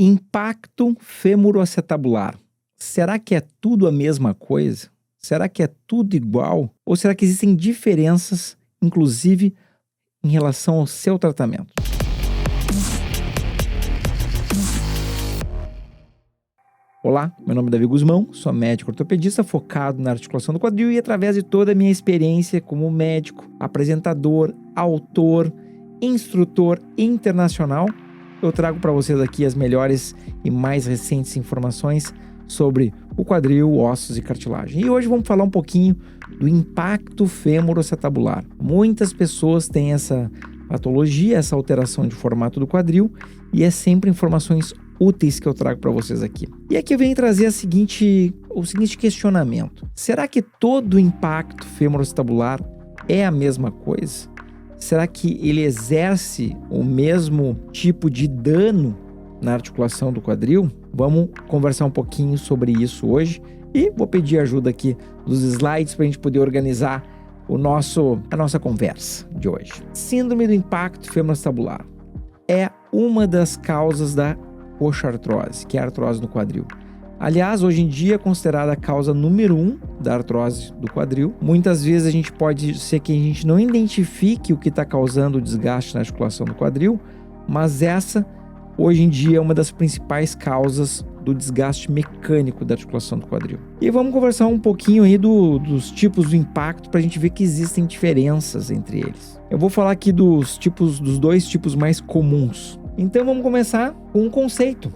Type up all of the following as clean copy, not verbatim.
Impacto femoroacetabular. Será que é tudo a mesma coisa? Será que é tudo igual? Ou será que existem diferenças, inclusive em relação ao seu tratamento? Olá, meu nome é Davi Guzmão, sou médico ortopedista focado na articulação do quadril e através de toda a minha experiência como médico, apresentador, autor, instrutor internacional, eu trago para vocês aqui as melhores e mais recentes informações sobre o quadril, ossos e cartilagem. E hoje vamos falar um pouquinho do impacto femoroacetabular. Muitas pessoas têm essa patologia, essa alteração de formato do quadril e é sempre informações úteis que eu trago para vocês aqui. E aqui eu venho trazer o seguinte questionamento. Será que todo impacto femoroacetabular é a mesma coisa? Será que ele exerce o mesmo tipo de dano na articulação do quadril? Vamos conversar um pouquinho sobre isso hoje e vou pedir ajuda aqui dos slides para a gente poder organizar a nossa conversa de hoje. Síndrome do impacto femoroacetabular é uma das causas da coxartrose, que é a artrose no quadril. Aliás, hoje em dia é considerada a causa número 1 da artrose do quadril. Muitas vezes a gente pode ser que a gente não identifique o que está causando o desgaste na articulação do quadril, mas essa, hoje em dia, é uma das principais causas do desgaste mecânico da articulação do quadril. E vamos conversar um pouquinho aí dos tipos do impacto para a gente ver que existem diferenças entre eles. Eu vou falar aqui dos dois tipos mais comuns. Então vamos começar com um conceito.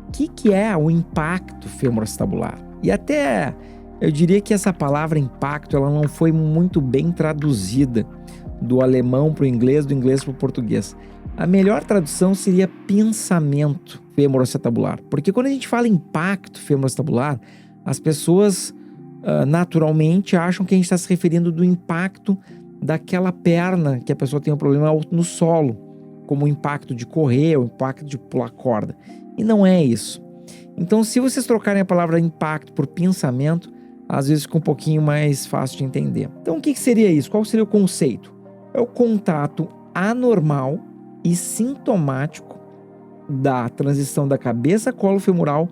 O que é o impacto femoroacetabular? E até eu diria que essa palavra impacto ela não foi muito bem traduzida do alemão para o inglês, do inglês para o português. A melhor tradução seria pensamento femoroacetabular, porque quando a gente fala impacto femoroacetabular, as pessoas naturalmente acham que a gente está se referindo do impacto daquela perna que a pessoa tem um problema no solo, como o impacto de correr, o impacto de pular corda. E não é isso. Então, se vocês trocarem a palavra impacto por pensamento, às vezes fica um pouquinho mais fácil de entender. Então, o que seria isso? Qual seria o conceito? É o contato anormal e sintomático da transição da cabeça colo-femoral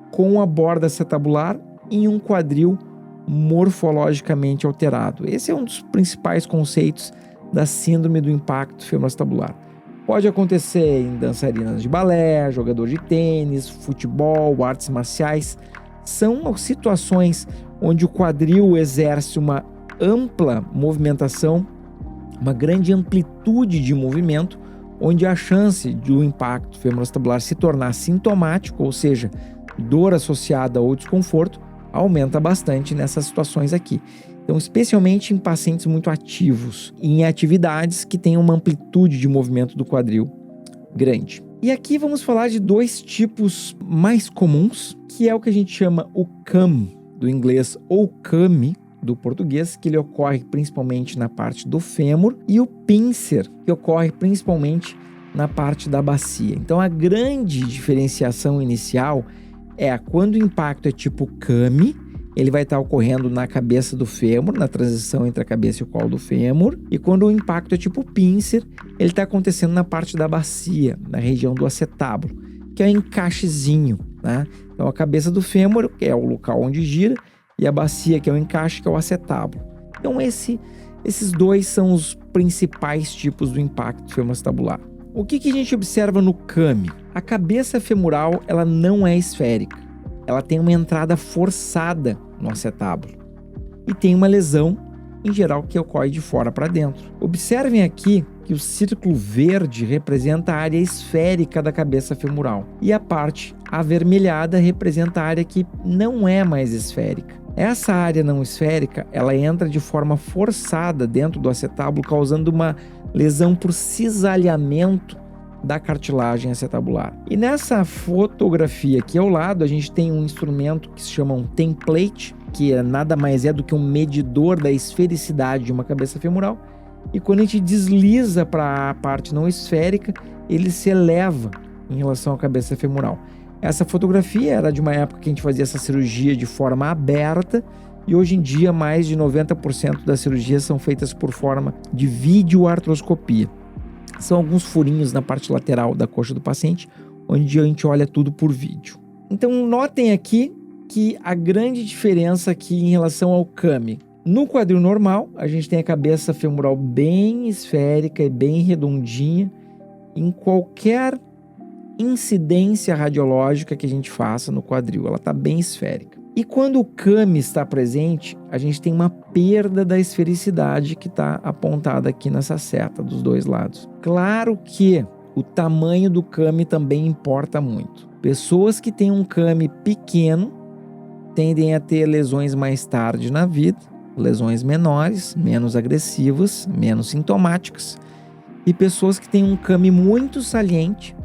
com a borda acetabular em um quadril morfologicamente alterado. Esse é um dos principais conceitos da síndrome do impacto femoroacetabular. Pode acontecer em dançarinas de balé, jogador de tênis, futebol, artes marciais. São situações onde o quadril exerce uma ampla movimentação, uma grande amplitude de movimento, onde a chance do impacto femoroacetabular se tornar sintomático, ou seja, dor associada ou desconforto, aumenta bastante nessas situações aqui. Então, especialmente em pacientes muito ativos, em atividades que têm uma amplitude de movimento do quadril grande. E aqui vamos falar de dois tipos mais comuns, que é o que a gente chama o CAM, do inglês, ou CAMI, do português, que ele ocorre principalmente na parte do fêmur, e o pincer, que ocorre principalmente na parte da bacia. Então, a grande diferenciação inicial é quando o impacto é tipo CAMI, ele vai estar ocorrendo na cabeça do fêmur, na transição entre a cabeça e o colo do fêmur. E quando o impacto é tipo pincer, ele está acontecendo na parte da bacia, na região do acetábulo, que é um encaixezinho, né? Então a cabeça do fêmur, que é o local onde gira, e a bacia, que é o encaixe, que é o acetábulo. Então esses dois são os principais tipos do impacto femoroacetabular. O que a gente observa no CAMI? A cabeça femoral ela não é esférica. Ela tem uma entrada forçada no acetábulo e tem uma lesão, em geral, que ocorre de fora para dentro. Observem aqui que o círculo verde representa a área esférica da cabeça femoral e a parte avermelhada representa a área que não é mais esférica. Essa área não esférica, ela entra de forma forçada dentro do acetábulo, causando uma lesão por cisalhamento da cartilagem acetabular. E nessa fotografia aqui ao lado, a gente tem um instrumento que se chama um template, que nada mais é do que um medidor da esfericidade de uma cabeça femoral. E quando a gente desliza para a parte não esférica, ele se eleva em relação à cabeça femoral. Essa fotografia era de uma época que a gente fazia essa cirurgia de forma aberta e hoje em dia mais de 90% das cirurgias são feitas por forma de videoartroscopia. São alguns furinhos na parte lateral da coxa do paciente, onde a gente olha tudo por vídeo. Então notem aqui que a grande diferença aqui em relação ao CAMI. No quadril normal, a gente tem a cabeça femoral bem esférica e bem redondinha. Em qualquer incidência radiológica que a gente faça no quadril, ela está bem esférica. E quando o CAMI está presente, a gente tem uma perda da esfericidade que está apontada aqui nessa seta dos dois lados. Claro que o tamanho do CAMI também importa muito. Pessoas que têm um CAMI pequeno tendem a ter lesões mais tarde na vida, lesões menores, menos agressivas, menos sintomáticas. E pessoas que têm um CAMI muito saliente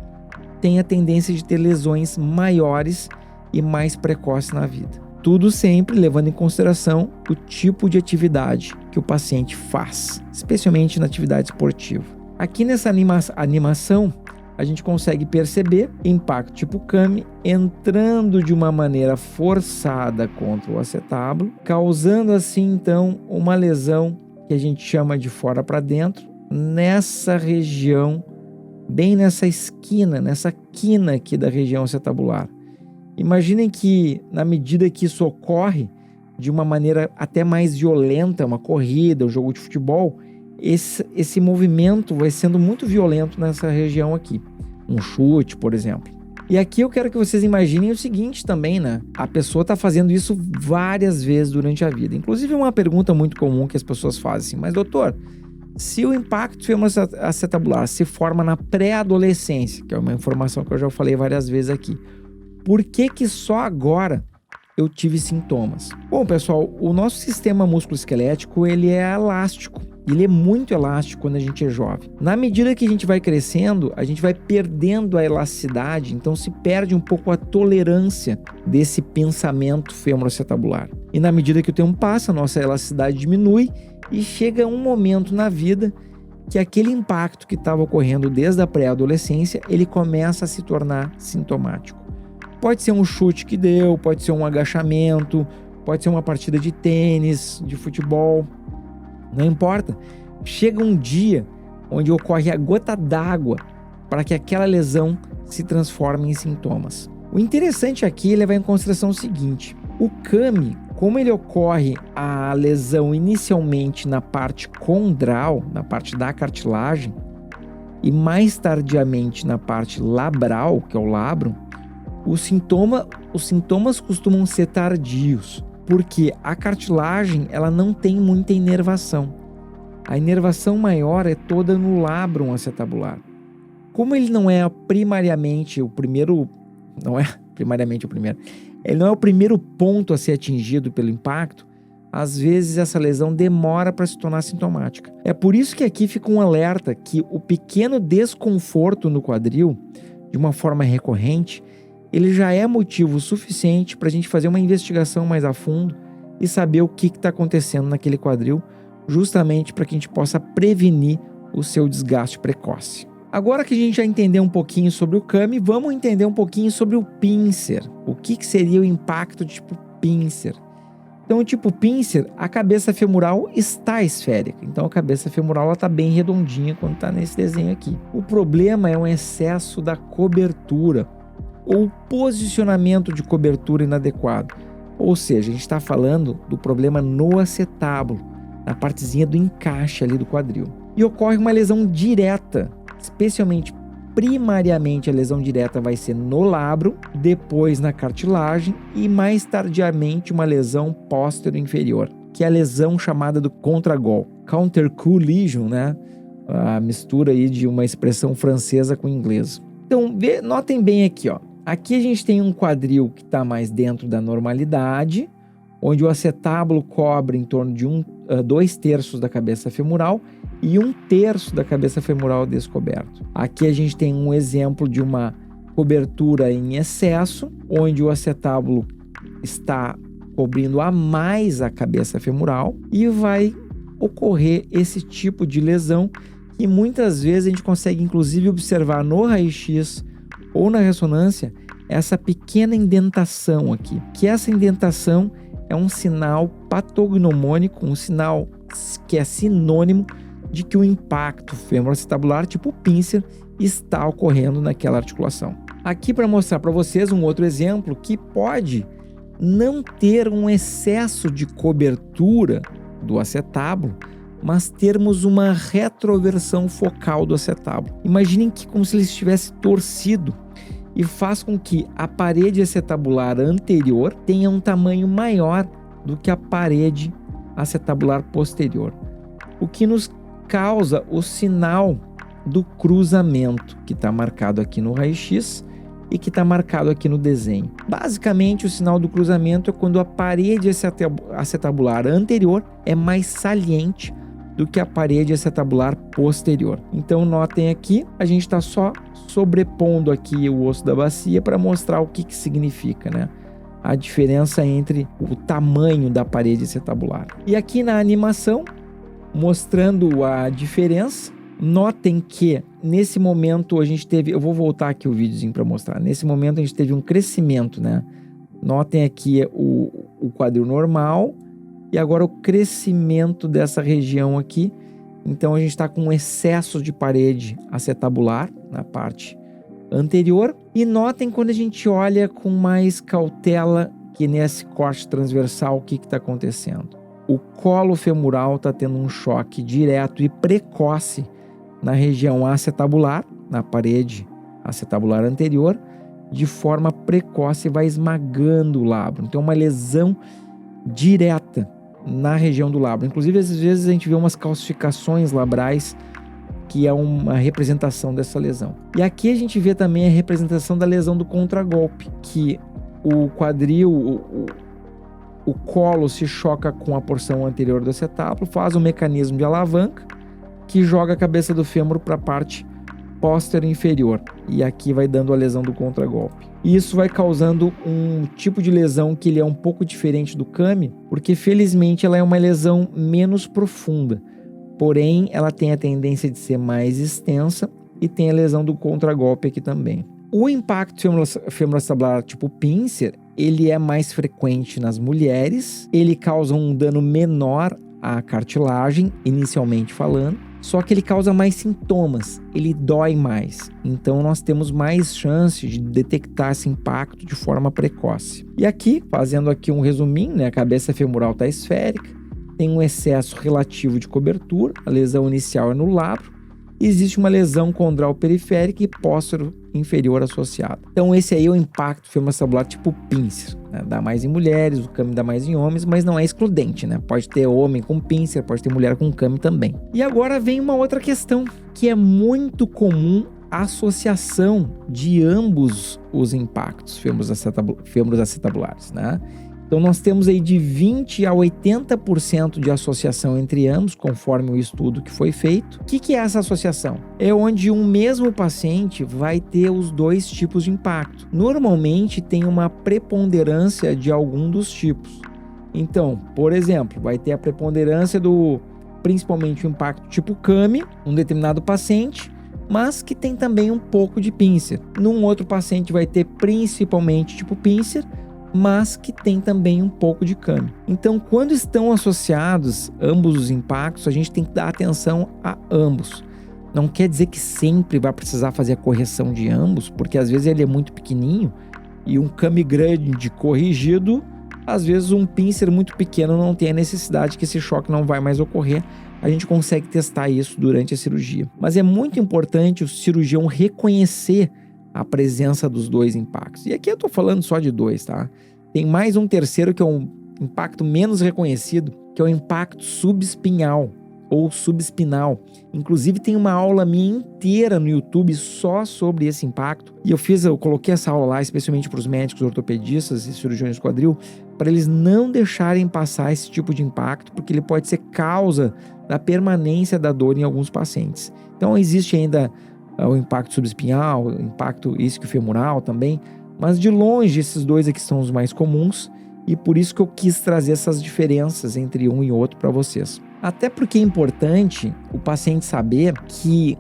têm a tendência de ter lesões maiores e mais precoces na vida. Tudo sempre levando em consideração o tipo de atividade que o paciente faz, especialmente na atividade esportiva. Aqui nessa animação, a gente consegue perceber impacto tipo CAMI entrando de uma maneira forçada contra o acetábulo, causando assim então uma lesão que a gente chama de fora para dentro, nessa região, bem nessa esquina, nessa quina aqui da região acetabular. Imaginem que na medida que isso ocorre de uma maneira até mais violenta, uma corrida, um jogo de futebol, esse movimento vai sendo muito violento nessa região aqui. Um chute, por exemplo. E aqui eu quero que vocês imaginem o seguinte também, né? A pessoa está fazendo isso várias vezes durante a vida. Inclusive uma pergunta muito comum que as pessoas fazem assim, mas doutor, se o impacto femoral-acetabular se forma na pré-adolescência, que é uma informação que eu já falei várias vezes aqui, por que só agora eu tive sintomas? Bom, pessoal, o nosso sistema músculo-esquelético, ele é elástico. Ele é muito elástico quando a gente é jovem. Na medida que a gente vai crescendo, a gente vai perdendo a elasticidade, então se perde um pouco a tolerância desse pensamento femoral-acetabular. E na medida que o tempo passa, a nossa elasticidade diminui e chega um momento na vida que aquele impacto que estava ocorrendo desde a pré-adolescência, ele começa a se tornar sintomático. Pode ser um chute que deu, pode ser um agachamento, pode ser uma partida de tênis, de futebol, não importa. Chega um dia onde ocorre a gota d'água para que aquela lesão se transforme em sintomas. O interessante aqui é levar em consideração o seguinte: o CAMI, como ele ocorre a lesão inicialmente na parte condral, na parte da cartilagem, e mais tardiamente na parte labral, que é o labrum, os sintomas costumam ser tardios, porque a cartilagem ela não tem muita inervação. A inervação maior é toda no labrum acetabular. Como ele não é primariamente o primeiro, ele não é o primeiro ponto a ser atingido pelo impacto, às vezes essa lesão demora para se tornar sintomática. É por isso que aqui fica um alerta que o pequeno desconforto no quadril, de uma forma recorrente, ele já é motivo suficiente para a gente fazer uma investigação mais a fundo e saber o que está acontecendo naquele quadril, justamente para que a gente possa prevenir o seu desgaste precoce. Agora que a gente já entendeu um pouquinho sobre o CAMI, vamos entender um pouquinho sobre o pincer. O que seria o impacto tipo pincer? Então, o tipo pincer, a cabeça femoral está esférica. Então, a cabeça femoral está bem redondinha quando está nesse desenho aqui. O problema é um excesso da cobertura ou posicionamento de cobertura inadequado. Ou seja, a gente está falando do problema no acetábulo, na partezinha do encaixe ali do quadril. E ocorre uma lesão direta, especialmente primariamente a lesão direta vai ser no labrum, depois na cartilagem e mais tardiamente uma lesão póstero-inferior, que é a lesão chamada do contragol, counter-coup lesion, né? A mistura aí de uma expressão francesa com inglês. Então, notem bem aqui, ó. Aqui a gente tem um quadril que está mais dentro da normalidade, onde o acetábulo cobre em torno de 2/3 da cabeça femoral e 1/3 da cabeça femoral descoberto. Aqui a gente tem um exemplo de uma cobertura em excesso, onde o acetábulo está cobrindo a mais a cabeça femoral e vai ocorrer esse tipo de lesão que muitas vezes a gente consegue inclusive observar no raio-x ou na ressonância essa pequena indentação aqui, que essa indentação é um sinal patognomônico, um sinal que é sinônimo de que o impacto femoral-acetabular tipo pincer está ocorrendo naquela articulação. Aqui para mostrar para vocês um outro exemplo que pode não ter um excesso de cobertura do acetábulo, mas termos uma retroversão focal do acetábulo. Imaginem que como se ele estivesse torcido e faz com que a parede acetabular anterior tenha um tamanho maior do que a parede acetabular posterior, o que nos causa o sinal do cruzamento, que está marcado aqui no raio-x e que está marcado aqui no desenho. Basicamente, o sinal do cruzamento é quando a parede acetabular anterior é mais saliente do que a parede acetabular posterior. Então, notem aqui, a gente está só sobrepondo aqui o osso da bacia para mostrar o que significa, né? A diferença entre o tamanho da parede acetabular. E aqui na animação, mostrando a diferença, notem que nesse momento a gente teve, eu vou voltar aqui o videozinho para mostrar, nesse momento a gente teve um crescimento, né? Notem aqui o quadril normal e agora o crescimento dessa região aqui. Então a gente está com um excesso de parede acetabular na parte anterior. E notem quando a gente olha com mais cautela que nesse corte transversal o que está acontecendo. O colo femoral está tendo um choque direto e precoce na região acetabular, na parede acetabular anterior, de forma precoce, vai esmagando o labro. Então, uma lesão direta na região do labro. Inclusive, às vezes a gente vê umas calcificações labrais, que é uma representação dessa lesão. E aqui a gente vê também a representação da lesão do contragolpe, que o quadril, o colo se choca com a porção anterior do acetábulo, faz um mecanismo de alavanca que joga a cabeça do fêmur para a parte posterior inferior. E aqui vai dando a lesão do contragolpe. E isso vai causando um tipo de lesão que ele é um pouco diferente do CAMI, porque felizmente ela é uma lesão menos profunda. Porém, ela tem a tendência de ser mais extensa e tem a lesão do contragolpe aqui também. O impacto femoroacetabular tipo pincer, ele é mais frequente nas mulheres, ele causa um dano menor à cartilagem, inicialmente falando, só que ele causa mais sintomas, ele dói mais. Então nós temos mais chance de detectar esse impacto de forma precoce. E aqui, fazendo aqui um resuminho, né, a cabeça femoral está esférica, tem um excesso relativo de cobertura, a lesão inicial é no labro, e existe uma lesão condral periférica e póstero inferior associada. Então esse aí é o impacto femoroacetabular tipo pincer, né? Dá mais em mulheres, o CAMI dá mais em homens, mas não é excludente, né? Pode ter homem com pincer, pode ter mulher com CAMI também. E agora vem uma outra questão, que é muito comum a associação de ambos os impactos femoroacetabulares, né? Então nós temos aí de 20% a 80% de associação entre ambos, conforme o estudo que foi feito. O que é essa associação? É onde um mesmo paciente vai ter os dois tipos de impacto. Normalmente tem uma preponderância de algum dos tipos. Então, por exemplo, vai ter a preponderância principalmente o impacto tipo CAMI, um determinado paciente, mas que tem também um pouco de pincer. Num outro paciente vai ter principalmente tipo pincer, mas que tem também um pouco de CAMI. Então, quando estão associados ambos os impactos, a gente tem que dar atenção a ambos. Não quer dizer que sempre vai precisar fazer a correção de ambos, porque às vezes ele é muito pequenininho e um CAMI grande corrigido, às vezes um pincer muito pequeno não tem a necessidade, que esse choque não vai mais ocorrer. A gente consegue testar isso durante a cirurgia. Mas é muito importante o cirurgião reconhecer a presença dos dois impactos. E aqui eu estou falando só de dois, tá? Tem mais um terceiro que é um impacto menos reconhecido, que é o impacto subespinhal ou subespinal. Inclusive tem uma aula minha inteira no YouTube só sobre esse impacto. E eu coloquei essa aula lá especialmente para os médicos ortopedistas e cirurgiões de quadril, para eles não deixarem passar esse tipo de impacto, porque ele pode ser causa da permanência da dor em alguns pacientes. Então existe ainda o impacto subespinhal, o impacto isquiofemoral também, mas de longe esses dois aqui são os mais comuns e por isso que eu quis trazer essas diferenças entre um e outro para vocês. Até porque é importante o paciente saber que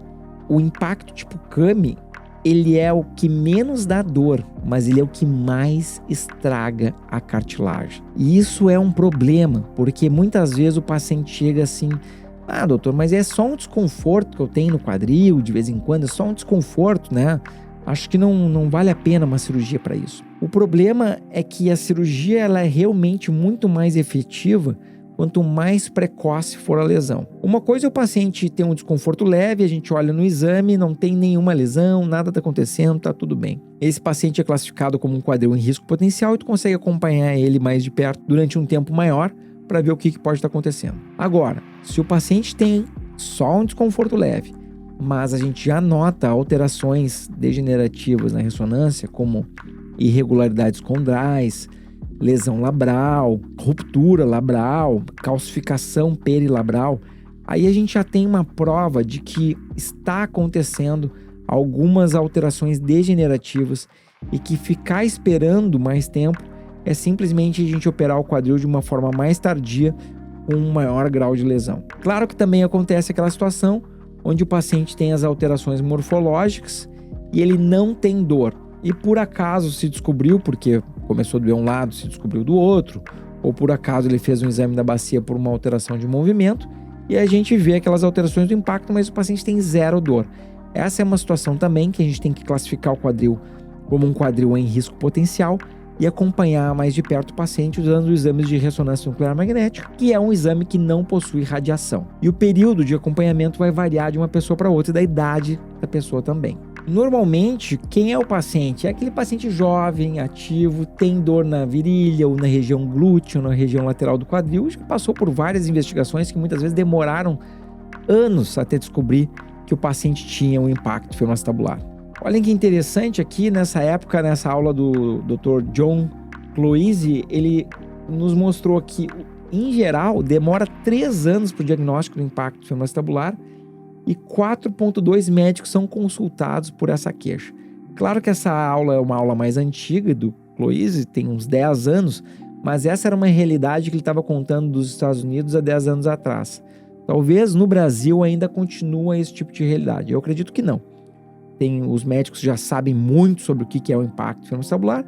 o impacto tipo CAMI, ele é o que menos dá dor, mas ele é o que mais estraga a cartilagem. E isso é um problema, porque muitas vezes o paciente chega assim: ah, doutor, mas é só um desconforto que eu tenho no quadril, de vez em quando, é só um desconforto, né? Acho que não vale a pena uma cirurgia para isso. O problema é que a cirurgia ela é realmente muito mais efetiva quanto mais precoce for a lesão. Uma coisa é o paciente ter um desconforto leve, a gente olha no exame, não tem nenhuma lesão, nada está acontecendo, está tudo bem. Esse paciente é classificado como um quadril em risco potencial e tu consegue acompanhar ele mais de perto durante um tempo maior para ver o que pode estar acontecendo. Agora, se o paciente tem só um desconforto leve, mas a gente já nota alterações degenerativas na ressonância, como irregularidades condrais, lesão labral, ruptura labral, calcificação perilabral, aí a gente já tem uma prova de que está acontecendo algumas alterações degenerativas e que ficar esperando mais tempo é simplesmente a gente operar o quadril de uma forma mais tardia com um maior grau de lesão. Claro que também acontece aquela situação onde o paciente tem as alterações morfológicas e ele não tem dor. E por acaso se descobriu, porque começou a doer um lado, se descobriu do outro, ou por acaso ele fez um exame da bacia por uma alteração de movimento, e a gente vê aquelas alterações do impacto, mas o paciente tem zero dor. Essa é uma situação também que a gente tem que classificar o quadril como um quadril em risco potencial e acompanhar mais de perto o paciente usando os exames de ressonância nuclear magnética, que é um exame que não possui radiação. E o período de acompanhamento vai variar de uma pessoa para outra e da idade da pessoa também. Normalmente, quem é o paciente? É aquele paciente jovem, ativo, tem dor na virilha ou na região glútea ou na região lateral do quadril, já passou por várias investigações que muitas vezes demoraram anos até descobrir que o paciente tinha um impacto femoroacetabular. Olhem que interessante aqui, nessa época, nessa aula do Dr. John Cloise, ele nos mostrou que, em geral, demora 3 anos para o diagnóstico do impacto femoroacetabular e 4,2 médicos são consultados por essa queixa. Claro que essa aula é uma aula mais antiga do Cloise, tem uns 10 anos, mas essa era uma realidade que ele estava contando dos Estados Unidos há 10 anos atrás. Talvez no Brasil ainda continue esse tipo de realidade. Eu acredito que não. Os médicos já sabem muito sobre o que é o impacto femoroacetabular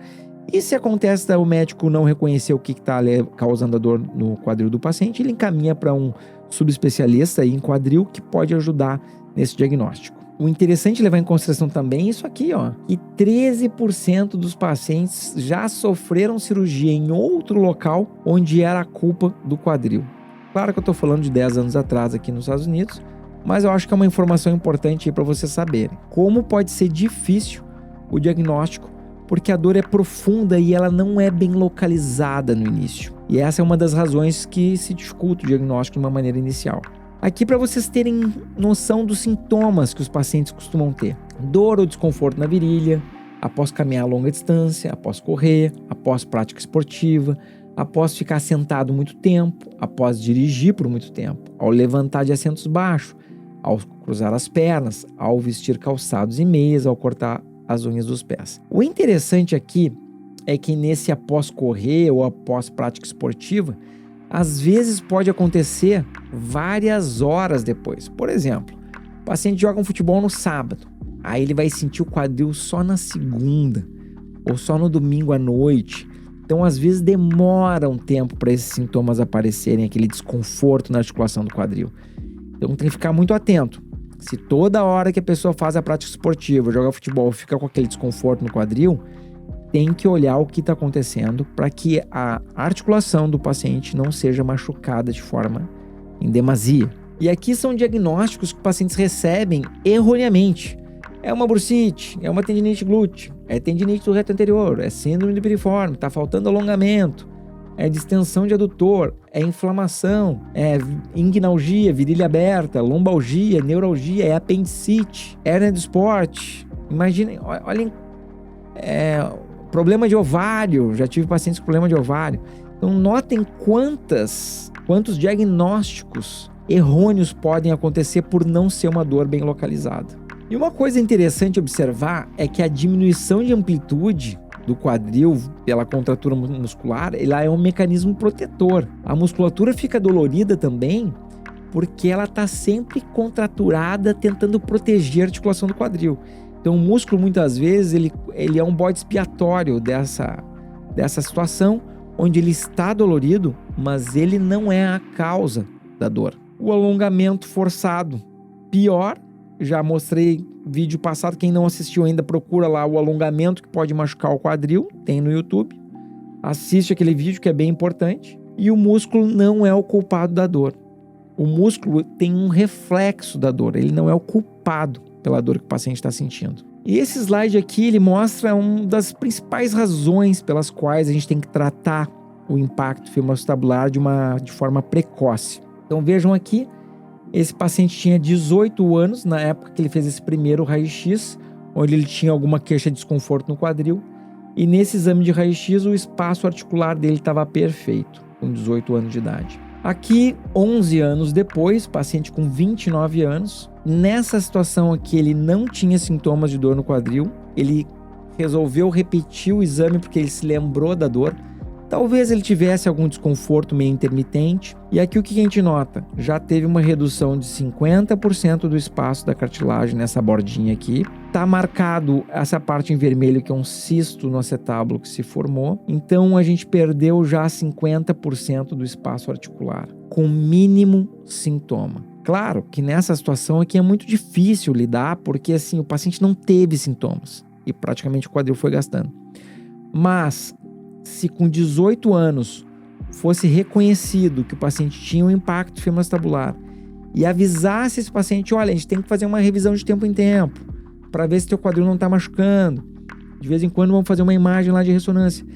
e se acontece o médico não reconhecer o que está causando a dor no quadril do paciente, ele encaminha para um subespecialista em quadril que pode ajudar nesse diagnóstico. O interessante é levar em consideração também isso aqui, que 13% dos pacientes já sofreram cirurgia em outro local onde era a culpa do quadril. Claro que eu estou falando de 10 anos atrás aqui nos Estados Unidos, mas eu acho que é uma informação importante para vocês saberem. Como pode ser difícil o diagnóstico, porque a dor é profunda e ela não é bem localizada no início. E essa é uma das razões que se dificulta o diagnóstico de uma maneira inicial. Aqui para vocês terem noção dos sintomas que os pacientes costumam ter. Dor ou desconforto na virilha, após caminhar a longa distância, após correr, após prática esportiva, após ficar sentado muito tempo, após dirigir por muito tempo, ao levantar de assentos baixos, ao cruzar as pernas, ao vestir calçados e meias, ao cortar as unhas dos pés. O interessante aqui é que nesse após correr ou após prática esportiva, às vezes pode acontecer várias horas depois. Por exemplo, o paciente joga um futebol no sábado, aí ele vai sentir o quadril só na segunda ou só no domingo à noite. Então, às vezes demora um tempo para esses sintomas aparecerem, aquele desconforto na articulação do quadril. Então tem que ficar muito atento. Se toda hora que a pessoa faz a prática esportiva, joga futebol, fica com aquele desconforto no quadril, tem que olhar o que está acontecendo para que a articulação do paciente não seja machucada de forma em demasia. E aqui são diagnósticos que os pacientes recebem erroneamente. É uma bursite, é uma tendinite glútea, é tendinite do reto anterior, é síndrome do piriforme, está faltando alongamento, é distensão de adutor, é inflamação, é inguinalgia, virilha aberta, lombalgia, neuralgia, é apendicite, hérnia do esporte. Imaginem, olhem, problema de ovário, já tive pacientes com problema de ovário. Então notem quantos diagnósticos errôneos podem acontecer por não ser uma dor bem localizada. E uma coisa interessante observar é que a diminuição de amplitude do quadril pela contratura muscular, ela é um mecanismo protetor. A musculatura fica dolorida também porque ela está sempre contraturada tentando proteger a articulação do quadril. Então o músculo muitas vezes ele é um bode expiatório dessa situação onde ele está dolorido, mas ele não é a causa da dor. O alongamento forçado, pior, Já mostrei vídeo passado, quem não assistiu ainda procura lá o alongamento que pode machucar o quadril, tem no YouTube. Assiste aquele vídeo que é bem importante. E o músculo não é o culpado da dor. O músculo tem um reflexo da dor, ele não é o culpado pela dor que o paciente está sentindo. E esse slide aqui, ele mostra uma das principais razões pelas quais a gente tem que tratar o impacto femoroacetabular de forma precoce. Então vejam aqui, esse paciente tinha 18 anos na época que ele fez esse primeiro raio-x, onde ele tinha alguma queixa de desconforto no quadril. E nesse exame de raio-x, o espaço articular dele estava perfeito, com 18 anos de idade. Aqui, 11 anos depois, paciente com 29 anos, nessa situação aqui ele não tinha sintomas de dor no quadril, ele resolveu repetir o exame porque ele se lembrou da dor. Talvez ele tivesse algum desconforto meio intermitente. E aqui o que a gente nota? Já teve uma redução de 50% do espaço da cartilagem nessa bordinha aqui. Tá marcado essa parte em vermelho que é um cisto no acetábulo que se formou. Então a gente perdeu já 50% do espaço articular, com mínimo sintoma. Claro que nessa situação aqui é muito difícil lidar, porque assim, o paciente não teve sintomas e praticamente o quadril foi gastando. Mas se com 18 anos fosse reconhecido que o paciente tinha um impacto femoroacetabular e avisasse esse paciente, olha, a gente tem que fazer uma revisão de tempo em tempo para ver se teu quadril não está machucando, de vez em quando vamos fazer uma imagem lá de ressonância,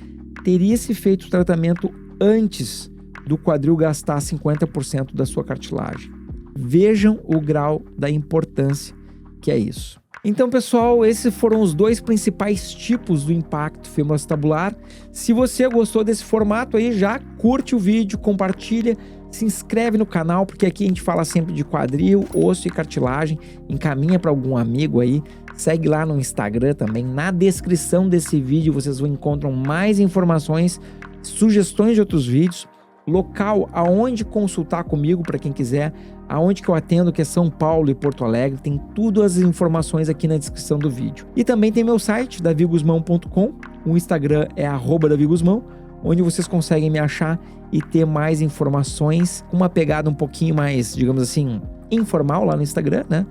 teria se feito o tratamento antes do quadril gastar 50% da sua cartilagem. Vejam o grau da importância que é isso. Então, pessoal, esses foram os dois principais tipos do impacto femoroacetabular. Se você gostou desse formato aí, já curte o vídeo, compartilha, se inscreve no canal, porque aqui a gente fala sempre de quadril, osso e cartilagem. Encaminha para algum amigo aí. Segue lá no Instagram também. Na descrição desse vídeo vocês encontram mais informações, sugestões de outros vídeos, local aonde consultar comigo para quem quiser, aonde que eu atendo, que é São Paulo e Porto Alegre, tem tudo as informações aqui na descrição do vídeo. E também tem meu site, daviguzmão.com, o Instagram é @daviguzmão, onde vocês conseguem me achar e ter mais informações, com uma pegada um pouquinho mais, digamos assim, informal lá no Instagram, né?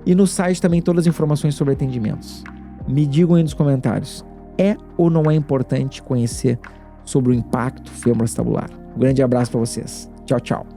E no site também todas as informações sobre atendimentos. Me digam aí nos comentários, é ou não é importante conhecer sobre o impacto femoroacetabular? Um grande abraço para vocês. Tchau, tchau.